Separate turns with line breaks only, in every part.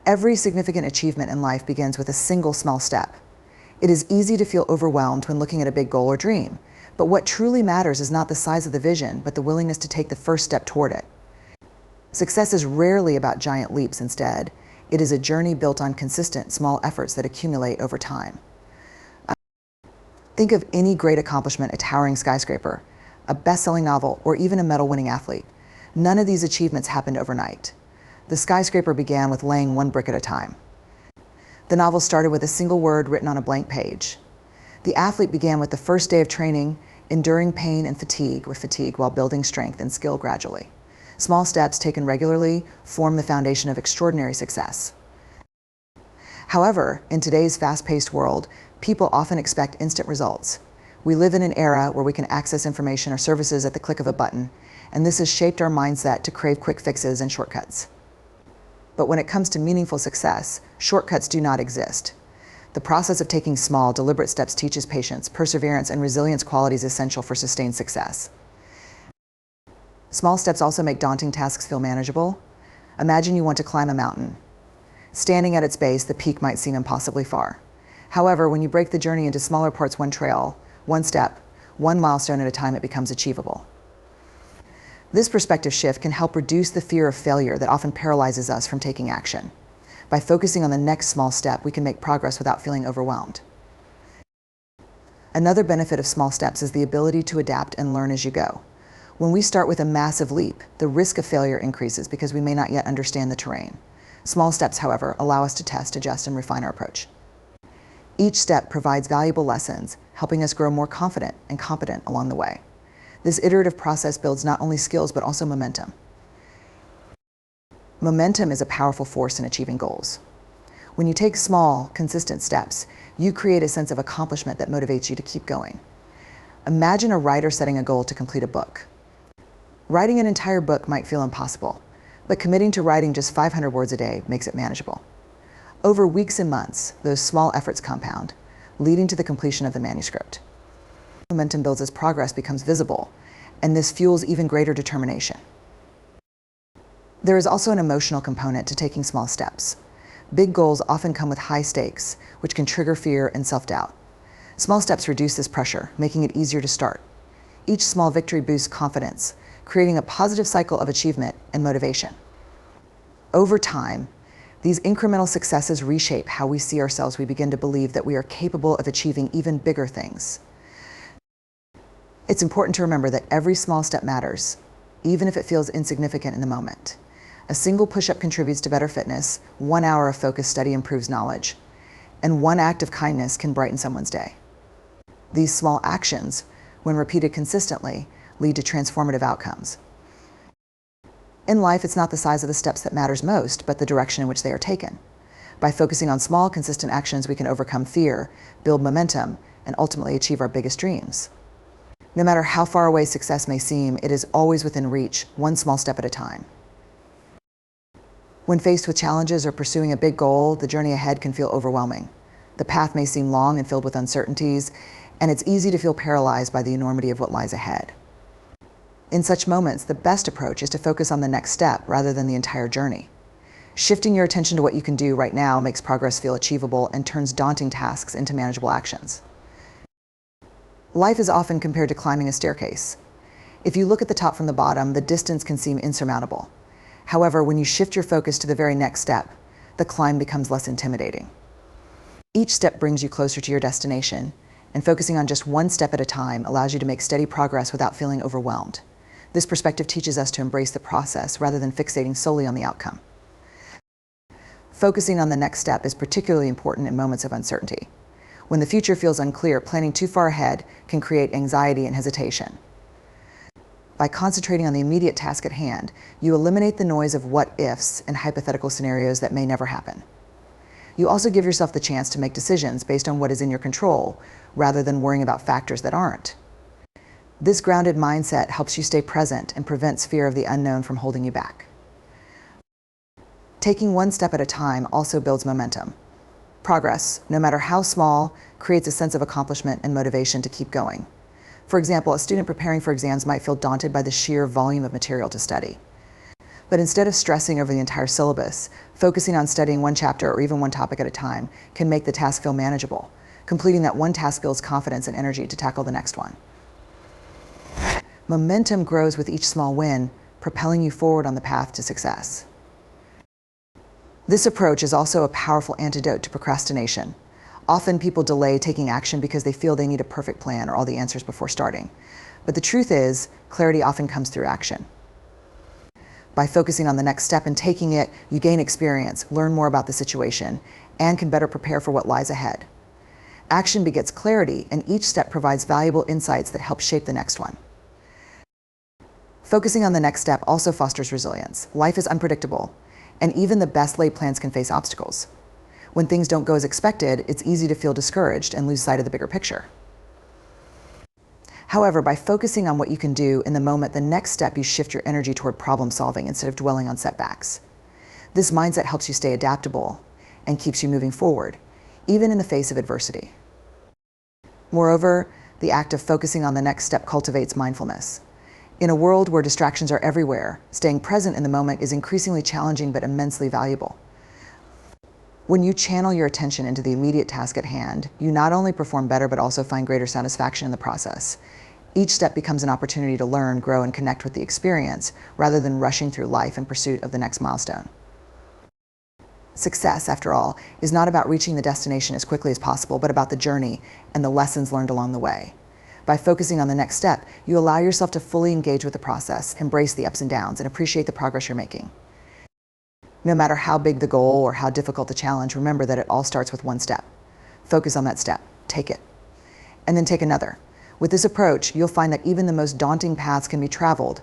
Every significant achievement in life begins with a single small step. It is easy to feel overwhelmed when looking at a big goal or dream, but what truly matters is not the size of the vision, but the willingness to take the first step toward it. Success is rarely about giant leaps. Instead, it is a journey built on consistent, small efforts that accumulate over time. Think of any great accomplishment: a towering skyscraper, a best-selling novel, or even a medal-winning athlete. None of these achievements happened overnight. The skyscraper began with laying one brick at a time. The novel started with a single word written on a blank page. The athlete began with the first day of training, enduring pain and fatigue while building strength and skill gradually. Small steps taken regularly form the foundation of extraordinary success. However, in today's fast-paced world, people often expect instant results. We live in an era where we can access information or services at the click of a button, and this has shaped our mindset to crave quick fixes and shortcuts. But when it comes to meaningful success, shortcuts do not exist. The process of taking small, deliberate steps teaches patience, perseverance, and resilience, qualities essential for sustained success. Small steps also make daunting tasks feel manageable. Imagine you want to climb a mountain. Standing at its base, the peak might seem impossibly far. However, when you break the journey into smaller parts, one trail, one step, one milestone at a time, it becomes achievable. This perspective shift can help reduce the fear of failure that often paralyzes us from taking action. By focusing on the next small step, we can make progress without feeling overwhelmed. Another benefit of small steps is the ability to adapt and learn as you go. When we start with a massive leap, the risk of failure increases because we may not yet understand the terrain. Small steps, however, allow us to test, adjust, and refine our approach. Each step provides valuable lessons, helping us grow more confident and competent along the way. This iterative process builds not only skills, but also momentum. Momentum is a powerful force in achieving goals. When you take small, consistent steps, you create a sense of accomplishment that motivates you to keep going. Imagine a writer setting a goal to complete a book. Writing an entire book might feel impossible, but committing to writing just 500 words a day makes it manageable. Over weeks and months, those small efforts compound, leading to the completion of the manuscript. Momentum builds as progress becomes visible, and this fuels even greater determination. There is also an emotional component to taking small steps. Big goals often come with high stakes, which can trigger fear and self-doubt. Small steps reduce this pressure, making it easier to start. Each small victory boosts confidence, creating a positive cycle of achievement and motivation. Over time, these incremental successes reshape how we see ourselves. We begin to believe that we are capable of achieving even bigger things. It's important to remember that every small step matters, even if it feels insignificant in the moment. A single push-up contributes to better fitness, 1 hour of focused study improves knowledge, and one act of kindness can brighten someone's day. These small actions, when repeated consistently, lead to transformative outcomes. In life, it's not the size of the steps that matters most, but the direction in which they are taken. By focusing on small, consistent actions, we can overcome fear, build momentum, and ultimately achieve our biggest dreams. No matter how far away success may seem, it is always within reach, one small step at a time. When faced with challenges or pursuing a big goal, the journey ahead can feel overwhelming. The path may seem long and filled with uncertainties, and it's easy to feel paralyzed by the enormity of what lies ahead. In such moments, the best approach is to focus on the next step rather than the entire journey. Shifting your attention to what you can do right now makes progress feel achievable and turns daunting tasks into manageable actions. Life is often compared to climbing a staircase. If you look at the top from the bottom, the distance can seem insurmountable. However, when you shift your focus to the very next step, the climb becomes less intimidating. Each step brings you closer to your destination, and focusing on just one step at a time allows you to make steady progress without feeling overwhelmed. This perspective teaches us to embrace the process rather than fixating solely on the outcome. Focusing on the next step is particularly important in moments of uncertainty. When the future feels unclear, planning too far ahead can create anxiety and hesitation. By concentrating on the immediate task at hand, you eliminate the noise of what-ifs and hypothetical scenarios that may never happen. You also give yourself the chance to make decisions based on what is in your control, rather than worrying about factors that aren't. This grounded mindset helps you stay present and prevents fear of the unknown from holding you back. Taking one step at a time also builds momentum. Progress, no matter how small, creates a sense of accomplishment and motivation to keep going. For example, a student preparing for exams might feel daunted by the sheer volume of material to study. But But instead of stressing over the entire syllabus, focusing on studying one chapter or even one topic at a time can make the task feel manageable. Completing that one task builds confidence and energy to tackle the next one. Momentum grows with each small win, propelling you forward on the path to success. This approach is also a powerful antidote to procrastination. Often people delay taking action because they feel they need a perfect plan or all the answers before starting. But the truth is, clarity often comes through action. By focusing on the next step and taking it, you gain experience, learn more about the situation, and can better prepare for what lies ahead. Action begets clarity, and each step provides valuable insights that help shape the next one. Focusing on the next step also fosters resilience. Life is unpredictable, and even the best laid plans can face obstacles. When things don't go as expected, it's easy to feel discouraged and lose sight of the bigger picture. However, by focusing on what you can do in the moment, the next step, you shift your energy toward problem solving instead of dwelling on setbacks. This mindset helps you stay adaptable and keeps you moving forward, even in the face of adversity. Moreover, the act of focusing on the next step cultivates mindfulness. In a world where distractions are everywhere, staying present in the moment is increasingly challenging but immensely valuable. When you channel your attention into the immediate task at hand, you not only perform better but also find greater satisfaction in the process. Each step becomes an opportunity to learn, grow, and connect with the experience rather than rushing through life in pursuit of the next milestone. Success, after all, is not about reaching the destination as quickly as possible, but about the journey and the lessons learned along the way. By focusing on the next step, you allow yourself to fully engage with the process, embrace the ups and downs, and appreciate the progress you're making. No matter how big the goal or how difficult the challenge, remember that it all starts with one step. Focus on that step, take it, and then take another. With this approach, you'll find that even the most daunting paths can be traveled,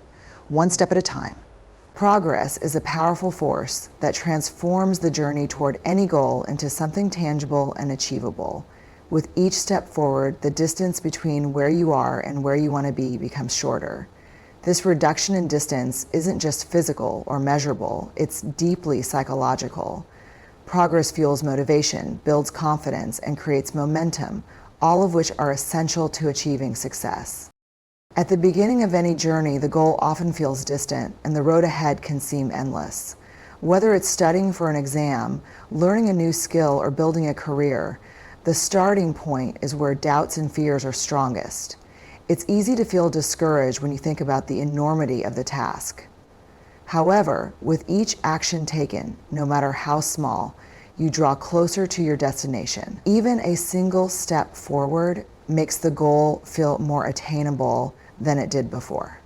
one step at a time. Progress is a powerful force that transforms the journey toward any goal into something tangible and achievable. With each step forward, the distance between where you are and where you want to be becomes shorter. This reduction in distance isn't just physical or measurable, it's deeply psychological. Progress fuels motivation, builds confidence, and creates momentum, all of which are essential to achieving success. At the beginning of any journey, the goal often feels distant, and the road ahead can seem endless. Whether it's studying for an exam, learning a new skill, or building a career, the starting point is where doubts and fears are strongest. It's easy to feel discouraged when you think about the enormity of the task. However, with each action taken, no matter how small, you draw closer to your destination. Even a single step forward makes the goal feel more attainable than it did before.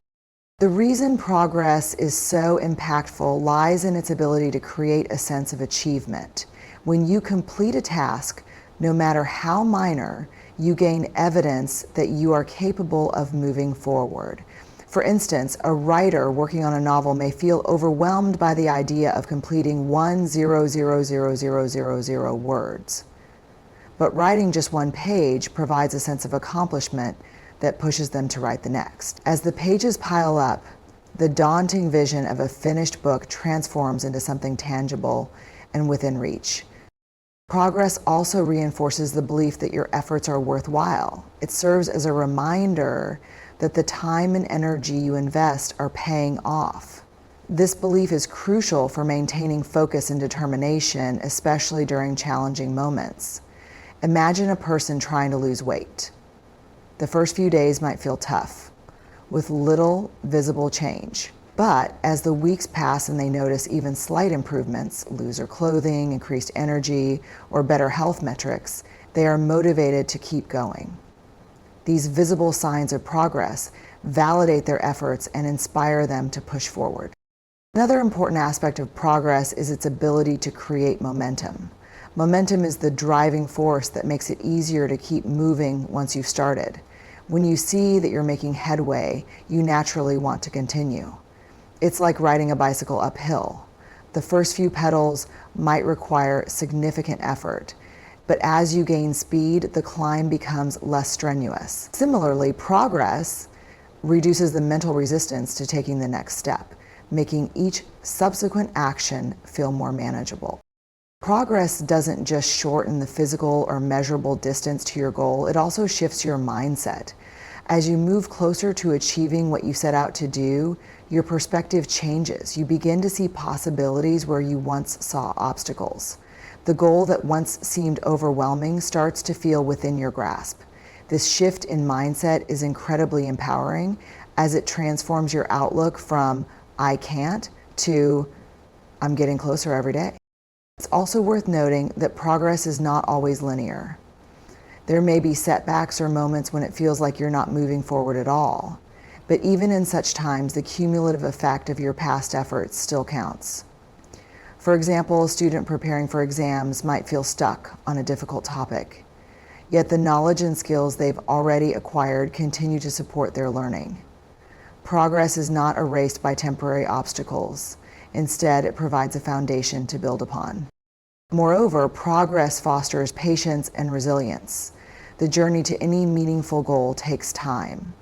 The reason progress is so impactful lies in its ability to create a sense of achievement. When you complete a task, no matter how minor, you gain evidence that you are capable of moving forward. For instance, a writer working on a novel may feel overwhelmed by the idea of completing 1,000,000 words. But writing just one page provides a sense of accomplishment that pushes them to write the next. As the pages pile up, the daunting vision of a finished book transforms into something tangible and within reach. Progress also reinforces the belief that your efforts are worthwhile. It serves as a reminder that the time and energy you invest are paying off. This belief is crucial for maintaining focus and determination, especially during challenging moments. Imagine a person trying to lose weight. The first few days might feel tough, with little visible change. But as the weeks pass and they notice even slight improvements, looser clothing, increased energy, or better health metrics, they are motivated to keep going. These visible signs of progress validate their efforts and inspire them to push forward. Another important aspect of progress is its ability to create momentum. Momentum is the driving force that makes it easier to keep moving once you've started. When you see that you're making headway, you naturally want to continue. It's like riding a bicycle uphill. The first few pedals might require significant effort, but as you gain speed, the climb becomes less strenuous. Similarly, progress reduces the mental resistance to taking the next step, making each subsequent action feel more manageable. Progress doesn't just shorten the physical or measurable distance to your goal, it also shifts your mindset. As you move closer to achieving what you set out to do, Your perspective changes. You begin to see possibilities where you once saw obstacles. The goal that once seemed overwhelming starts to feel within your grasp. This shift in mindset is incredibly empowering as it transforms your outlook from "I can't" to "I'm getting closer every day." It's also worth noting that progress is not always linear. There may be setbacks or moments when it feels like you're not moving forward at all. But even in such times, the cumulative effect of your past efforts still counts. For example, a student preparing for exams might feel stuck on a difficult topic, yet the knowledge and skills they've already acquired continue to support their learning. Progress is not erased by temporary obstacles. Instead, it provides a foundation to build upon. Moreover, progress fosters patience and resilience. The journey to any meaningful goal takes time,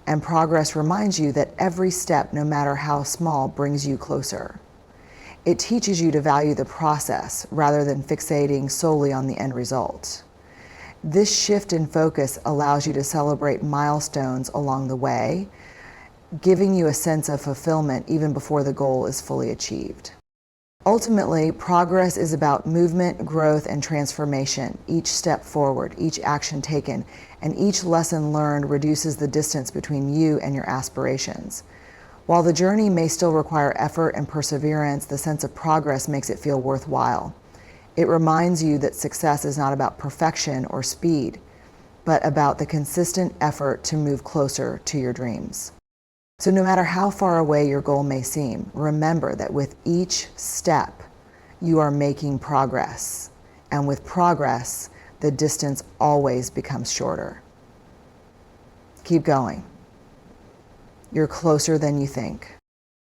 and progress reminds you that every step, no matter how small, brings you closer. It teaches you to value the process rather than fixating solely on the end result. This shift in focus allows you to celebrate milestones along the way, giving you a sense of fulfillment even before the goal is fully achieved. Ultimately, progress is about movement, growth, and transformation. Each step forward, each action taken, and each lesson learned reduces the distance between you and your aspirations. While the journey may still require effort and perseverance, the sense of progress makes it feel worthwhile. It reminds you that success is not about perfection or speed, but about the consistent effort to move closer to your dreams. So no matter how far away your goal may seem, remember that with each step, you are making progress. And with progress, the distance always becomes shorter. Keep going. You're closer than you think.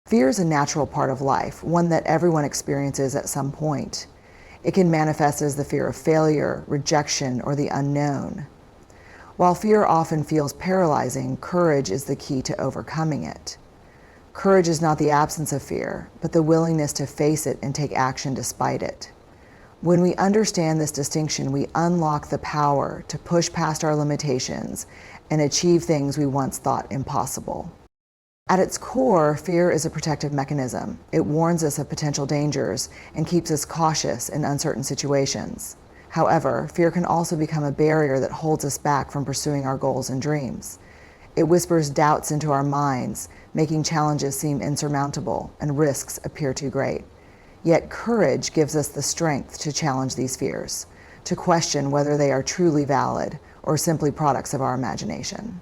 Fear is a natural part of life, one that everyone experiences at some point. It can manifest as the fear of failure, rejection, or the unknown. While fear often feels paralyzing, courage is the key to overcoming it. Courage is not the absence of fear, but the willingness to face it and take action despite it. When we understand this distinction, we unlock the power to push past our limitations and achieve things we once thought impossible. At its core, fear is a protective mechanism. It warns us of potential dangers and keeps us cautious in uncertain situations. However, fear can also become a barrier that holds us back from pursuing our goals and dreams. It whispers doubts into our minds, making challenges seem insurmountable and risks appear too great. Yet courage gives us the strength to challenge these fears, to question whether they are truly valid or simply products of our imagination.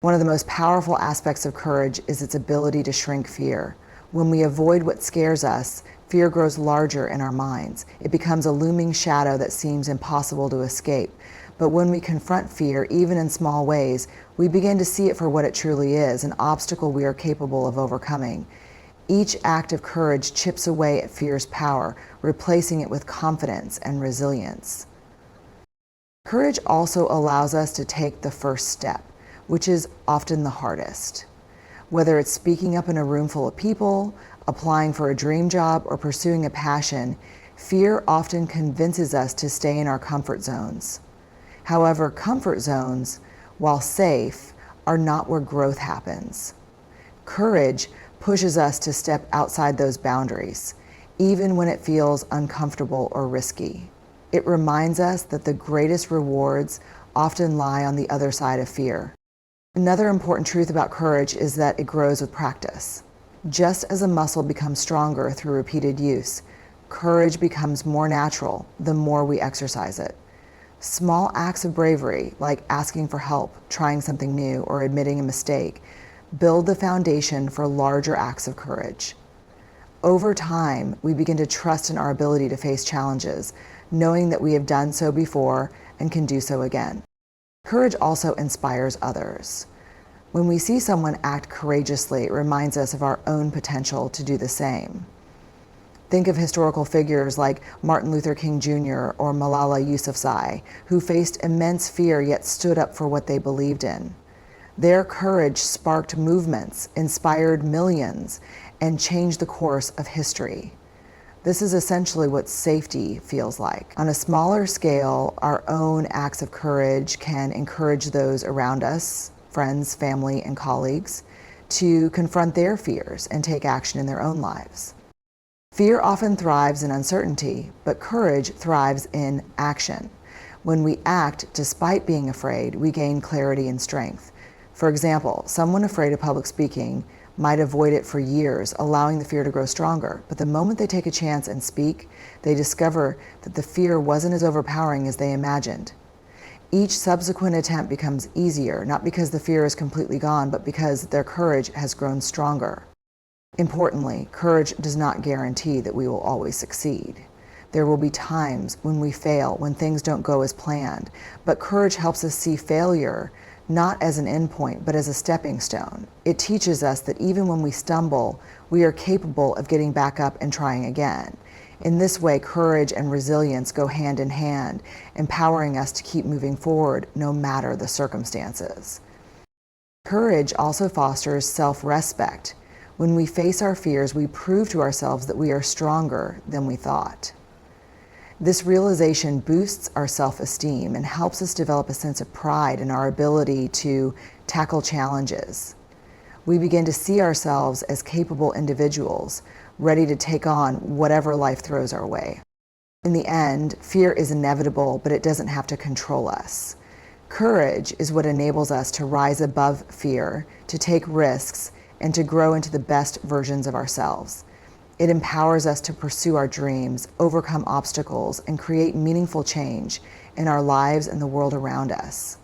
One of the most powerful aspects of courage is its ability to shrink fear. When we avoid what scares us, fear grows larger in our minds. It becomes a looming shadow that seems impossible to escape. But when we confront fear, even in small ways, we begin to see it for what it truly is, an obstacle we are capable of overcoming. Each act of courage chips away at fear's power, replacing it with confidence and resilience. Courage also allows us to take the first step, which is often the hardest. Whether it's speaking up in a room full of people, applying for a dream job, or pursuing a passion, fear often convinces us to stay in our comfort zones. However, comfort zones, while safe, are not where growth happens. Courage pushes us to step outside those boundaries, even when it feels uncomfortable or risky. It reminds us that the greatest rewards often lie on the other side of fear. Another important truth about courage is that it grows with practice. Just as a muscle becomes stronger through repeated use, courage becomes more natural the more we exercise it. Small acts of bravery, like asking for help, trying something new, or admitting a mistake, build the foundation for larger acts of courage. Over time, we begin to trust in our ability to face challenges, knowing that we have done so before and can do so again. Courage also inspires others. When we see someone act courageously, it reminds us of our own potential to do the same. Think of historical figures like Martin Luther King Jr. or Malala Yousafzai, who faced immense fear yet stood up for what they believed in. Their courage sparked movements, inspired millions, and changed the course of history. This is essentially what safety feels like. On a smaller scale, our own acts of courage can encourage those around us, friends, family, and colleagues. to confront their fears and take action in their own lives. Fear often thrives in uncertainty, but courage thrives in action. When we act despite being afraid, we gain clarity and strength. For example, someone afraid of public speaking might avoid it for years, allowing the fear to grow stronger. But the moment they take a chance and speak, they discover that the fear wasn't as overpowering as they imagined. Each subsequent attempt becomes easier, not because the fear is completely gone, but because their courage has grown stronger. Importantly, courage does not guarantee that we will always succeed. There will be times when we fail, when things don't go as planned, but courage helps us see failure not as an endpoint, but as a stepping stone. It teaches us that even when we stumble, we are capable of getting back up and trying again. In this way, courage and resilience go hand in hand, empowering us to keep moving forward no matter the circumstances. Courage also fosters self-respect. When we face our fears, we prove to ourselves that we are stronger than we thought. This realization boosts our self-esteem and helps us develop a sense of pride in our ability to tackle challenges. We begin to see ourselves as capable individuals, ready to take on whatever life throws our way. In the end, fear is inevitable, but it doesn't have to control us. Courage is what enables us to rise above fear, to take risks, and to grow into the best versions of ourselves. It empowers us to pursue our dreams, overcome obstacles, and create meaningful change in our lives and the world around us.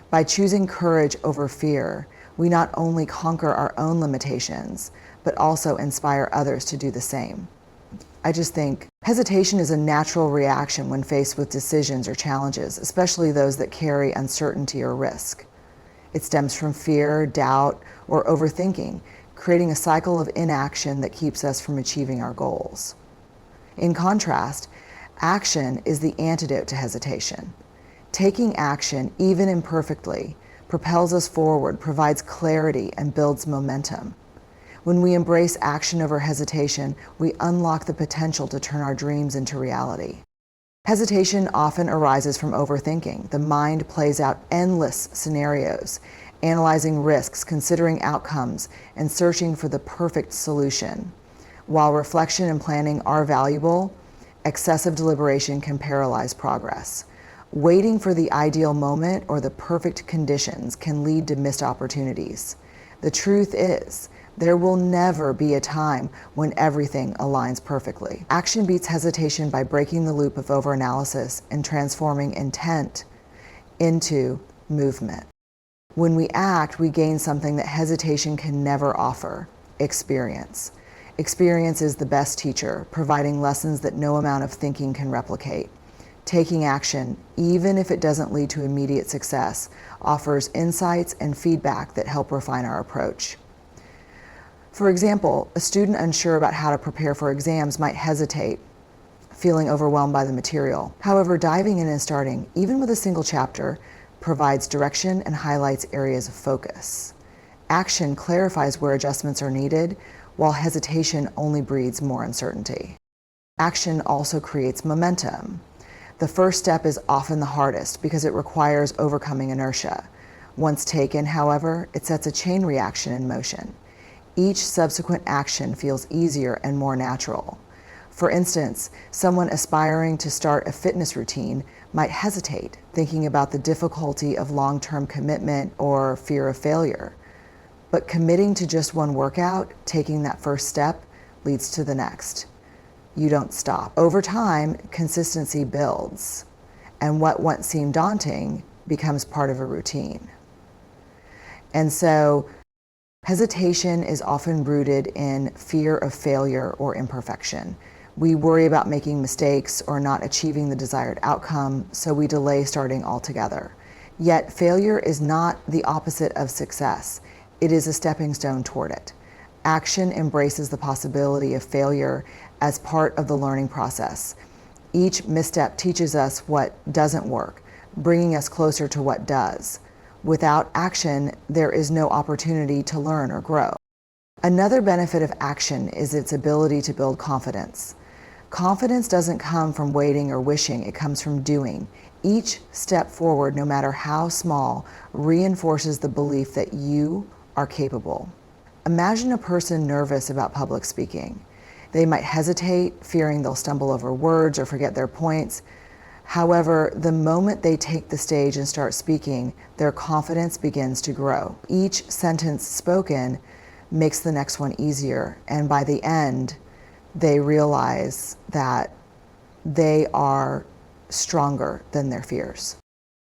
By choosing courage over fear, we not only conquer our own limitations, but also inspire others to do the same. I just think hesitation is a natural reaction when faced with decisions or challenges, especially those that carry uncertainty or risk. It stems from fear, doubt, or overthinking, creating a cycle of inaction that keeps us from achieving our goals. In contrast, action is the antidote to hesitation. Taking action, even imperfectly, propels us forward, provides clarity, and builds momentum. When we embrace action over hesitation, we unlock the potential to turn our dreams into reality. Hesitation often arises from overthinking. The mind plays out endless scenarios, analyzing risks, considering outcomes, and searching for the perfect solution. While reflection and planning are valuable, excessive deliberation can paralyze progress. Waiting for the ideal moment or the perfect conditions can lead to missed opportunities. The truth is, there will never be a time when everything aligns perfectly. Action beats hesitation by breaking the loop of overanalysis and transforming intent into movement. When we act, we gain something that hesitation can never offer: experience. Experience is the best teacher, providing lessons that no amount of thinking can replicate. Taking action, even if it doesn't lead to immediate success, offers insights and feedback that help refine our approach. For example, a student unsure about how to prepare for exams might hesitate, feeling overwhelmed by the material. However, diving in and starting, even with a single chapter, provides direction and highlights areas of focus. Action clarifies where adjustments are needed, while hesitation only breeds more uncertainty. Action also creates momentum. The first step is often the hardest because it requires overcoming inertia. Once taken, however, it sets a chain reaction in motion. Each subsequent action feels easier and more natural. For instance, someone aspiring to start a fitness routine might hesitate, thinking about the difficulty of long-term commitment or fear of failure. But committing to just one workout, taking that first step, leads to the next. You don't stop. Over time, consistency builds, and what once seemed daunting becomes part of a routine. And so, hesitation is often rooted in fear of failure or imperfection. We worry about making mistakes or not achieving the desired outcome, so we delay starting altogether. Yet failure is not the opposite of success. It is a stepping stone toward it. Action embraces the possibility of failure as part of the learning process. Each misstep teaches us what doesn't work, bringing us closer to what does. Without action, there is no opportunity to learn or grow. Another benefit of action is its ability to build confidence. Confidence doesn't come from waiting or wishing, it comes from doing. Each step forward, no matter how small, reinforces the belief that you are capable. Imagine a person nervous about public speaking. They might hesitate, fearing they'll stumble over words or forget their points. However, the moment they take the stage and start speaking, their confidence begins to grow. Each sentence spoken makes the next one easier, and by the end, they realize that they are stronger than their fears.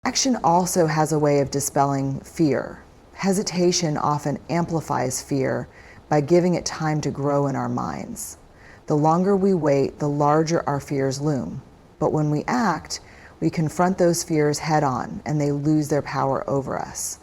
Action also has a way of dispelling fear. Hesitation often amplifies fear by giving it time to grow in our minds. The longer we wait, the larger our fears loom. But when we act, we confront those fears head on and they lose their power over us.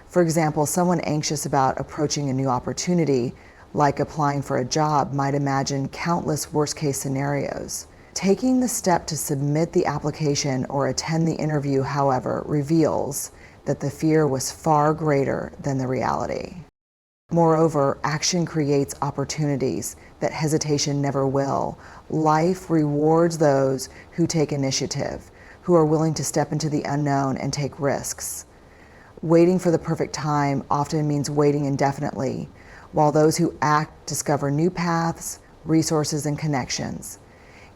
For example, someone anxious about approaching a new opportunity, like applying for a job, might imagine countless worst-case scenarios. Taking the step to submit the application or attend the interview, however, reveals that the fear was far greater than the reality. Moreover, action creates opportunities that hesitation never will. Life rewards those who take initiative, who are willing to step into the unknown and take risks. Waiting for the perfect time often means waiting indefinitely, while those who act discover new paths, resources, and connections.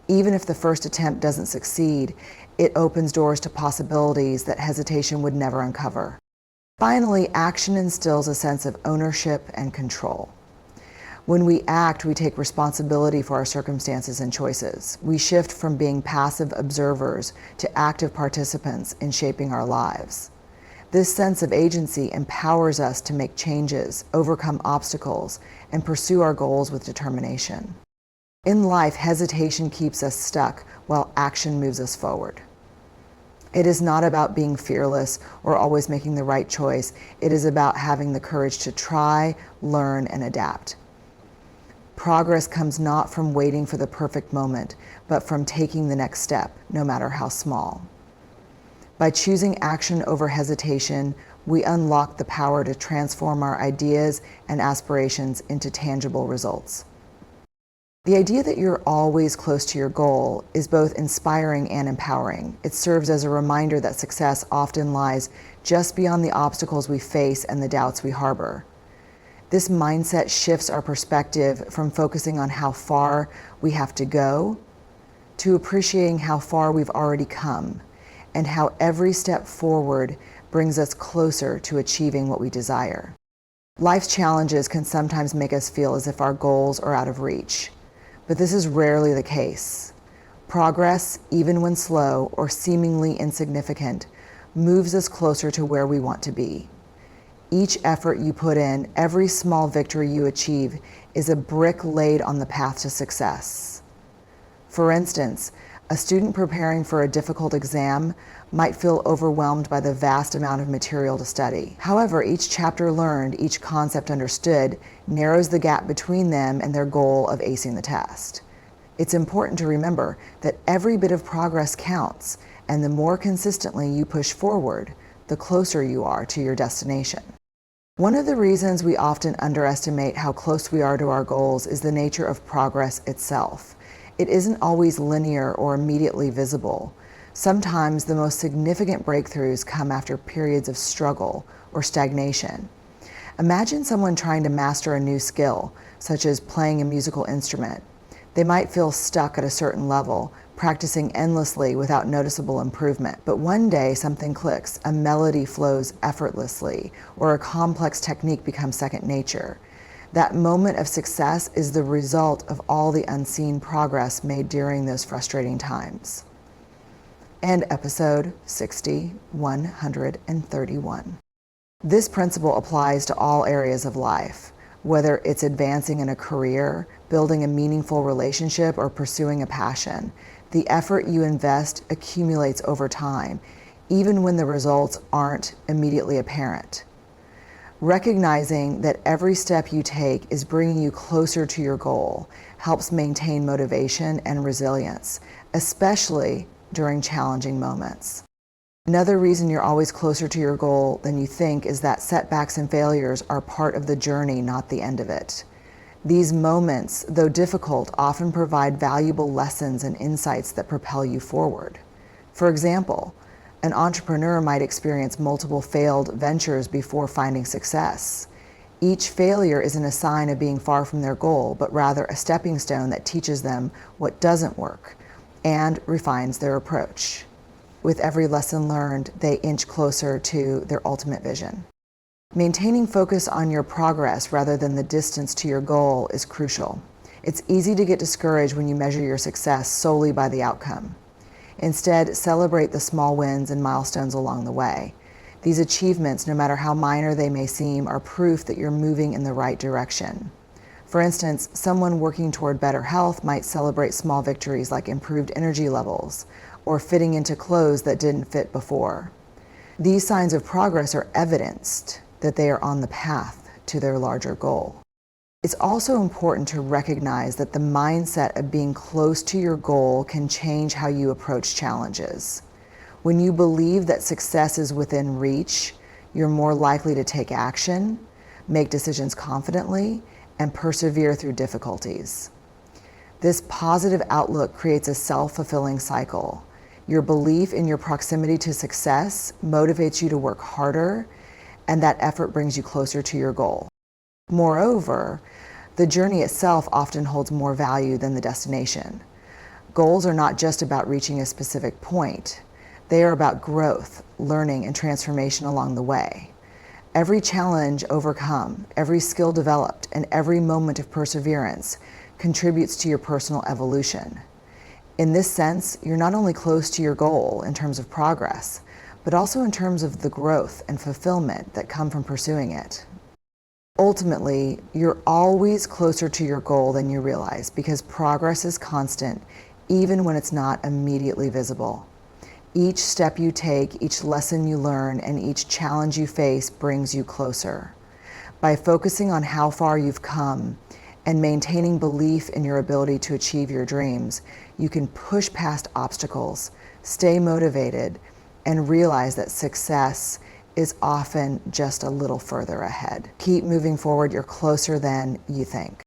Even if the first attempt doesn't succeed, it opens doors to possibilities that hesitation would never uncover. Finally, action instills a sense of ownership and control. When we act, we take responsibility for our circumstances and choices. We shift from being passive observers to active participants in shaping our lives. This sense of agency empowers us to make changes, overcome obstacles, and pursue our goals with determination. In life, hesitation keeps us stuck while action moves us forward. It is not about being fearless or always making the right choice. It is about having the courage to try, learn, and adapt. Progress comes not from waiting for the perfect moment, but from taking the next step, no matter how small. By choosing action over hesitation, we unlock the power to transform our ideas and aspirations into tangible results. The idea that you're always close to your goal is both inspiring and empowering. It serves as a reminder that success often lies just beyond the obstacles we face and the doubts we harbor. This mindset shifts our perspective from focusing on how far we have to go to appreciating how far we've already come and how every step forward brings us closer to achieving what we desire. Life's challenges can sometimes make us feel as if our goals are out of reach. But this is rarely the case. Progress, even when slow or seemingly insignificant, moves us closer to where we want to be. Each effort you put in, every small victory you achieve, is a brick laid on the path to success. For instance, a student preparing for a difficult exam might feel overwhelmed by the vast amount of material to study. However, each chapter learned, each concept understood, narrows the gap between them and their goal of acing the test. It's important to remember that every bit of progress counts, and the more consistently you push forward, the closer you are to your destination. One of the reasons we often underestimate how close we are to our goals is the nature of progress itself. It isn't always linear or immediately visible. Sometimes the most significant breakthroughs come after periods of struggle or stagnation. Imagine someone trying to master a new skill, such as playing a musical instrument. They might feel stuck at a certain level, practicing endlessly without noticeable improvement. But one day something clicks, a melody flows effortlessly, or a complex technique becomes second nature. That moment of success is the result of all the unseen progress made during those frustrating times. And episode 131. This principle applies to all areas of life, whether it's advancing in a career, building a meaningful relationship, or pursuing a passion. The effort you invest accumulates over time, even when the results aren't immediately apparent. Recognizing that every step you take is bringing you closer to your goal helps maintain motivation and resilience, especially during challenging moments. Another reason you're always closer to your goal than you think is that setbacks and failures are part of the journey, not the end of it. These moments, though difficult, often provide valuable lessons and insights that propel you forward. For example, an entrepreneur might experience multiple failed ventures before finding success. Each failure isn't a sign of being far from their goal, but rather a stepping stone that teaches them what doesn't work and refines their approach. With every lesson learned, they inch closer to their ultimate vision. Maintaining focus on your progress rather than the distance to your goal is crucial. It's easy to get discouraged when you measure your success solely by the outcome. Instead, celebrate the small wins and milestones along the way. These achievements, no matter how minor they may seem, are proof that you're moving in the right direction. For instance, someone working toward better health might celebrate small victories like improved energy levels or fitting into clothes that didn't fit before. These signs of progress are evidenced that they are on the path to their larger goal. It's also important to recognize that the mindset of being close to your goal can change how you approach challenges. When you believe that success is within reach, you're more likely to take action, make decisions confidently, and persevere through difficulties. This positive outlook creates a self-fulfilling cycle. Your belief in your proximity to success motivates you to work harder, and that effort brings you closer to your goal. Moreover, the journey itself often holds more value than the destination. Goals are not just about reaching a specific point. They are about growth, learning, and transformation along the way. Every challenge overcome, every skill developed, and every moment of perseverance contributes to your personal evolution. In this sense, you're not only close to your goal in terms of progress, but also in terms of the growth and fulfillment that come from pursuing it. Ultimately, you're always closer to your goal than you realize because progress is constant, even when it's not immediately visible. Each step you take, each lesson you learn, and each challenge you face brings you closer. By focusing on how far you've come and maintaining belief in your ability to achieve your dreams, you can push past obstacles, stay motivated, and realize that success is often just a little further ahead. Keep moving forward, you're closer than you think.